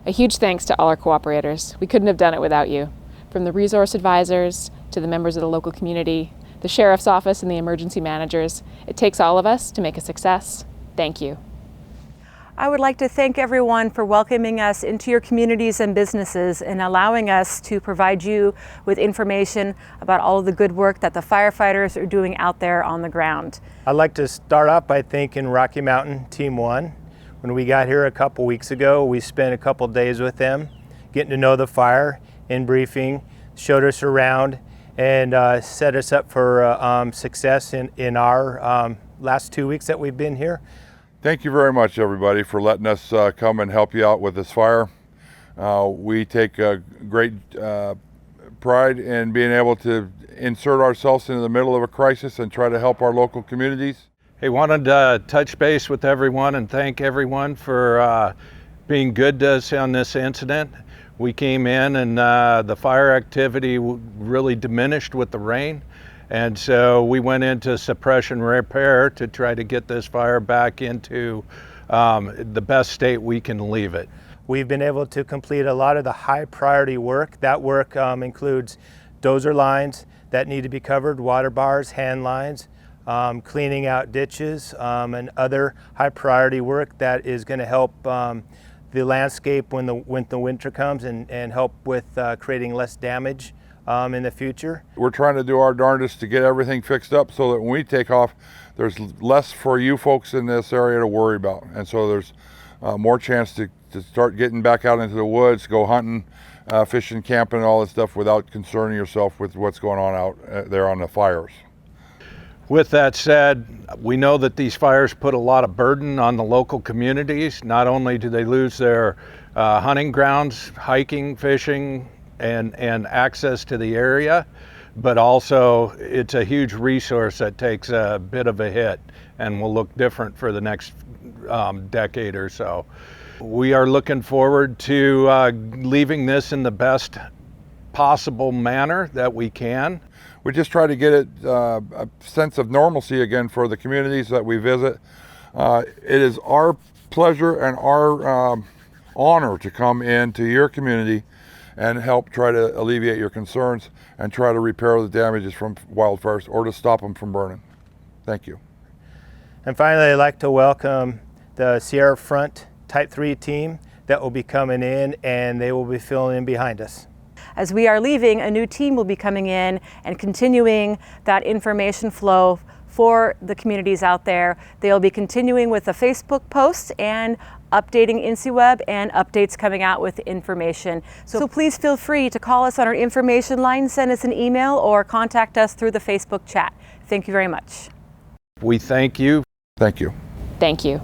A huge thanks to all our cooperators. We couldn't have done it without you. From the resource advisors to the members of the local community, the sheriff's office and the emergency managers, it takes all of us to make a success. Thank you. I would like to thank everyone for welcoming us into your communities and businesses and allowing us to provide you with information about all of the good work that the firefighters are doing out there on the ground. I'd like to start off by thanking Rocky Mountain Team 1. When we got here a couple weeks ago, we spent a couple days with them, getting to know the fire in briefing, showed us around, and set us up for success in our last 2 weeks that we've been here. Thank you very much, everybody, for letting us come and help you out with this fire. We take great pride in being able to insert ourselves into the middle of a crisis and try to help our local communities. Hey, wanted to touch base with everyone and thank everyone for being good to us on this incident. We came in and the fire activity really diminished with the rain. And so we went into suppression repair to try to get this fire back into the best state we can leave it. We've been able to complete a lot of the high priority work. That work includes dozer lines that need to be covered, water bars, hand lines, cleaning out ditches, and other high priority work that is going to help the landscape when the winter comes and help with creating less damage in the future. We're trying to do our darndest to get everything fixed up so that when we take off, there's less for you folks in this area to worry about. And so there's more chance to start getting back out into the woods, go hunting, fishing, camping, all that stuff without concerning yourself with what's going on out there on the fires. With that said, we know that these fires put a lot of burden on the local communities. Not only do they lose their hunting grounds, hiking, fishing, and access to the area, but also it's a huge resource that takes a bit of a hit and will look different for the next decade or so. We are looking forward to leaving this in the best possible manner that we can. We just try to get it a sense of normalcy again for the communities that we visit. It is our pleasure and our honor to come into your community and help try to alleviate your concerns and try to repair the damages from wildfires or to stop them from burning. Thank you. And finally, I'd like to welcome the Sierra Front Type 3 team that will be coming in, and they will be filling in behind us. As we are leaving, a new team will be coming in and continuing that information flow for the communities out there. They'll be continuing with the Facebook posts and updating InciWeb and updates coming out with information. So please feel free to call us on our information line, send us an email, or contact us through the Facebook chat. Thank you very much. We thank you. Thank you. Thank you.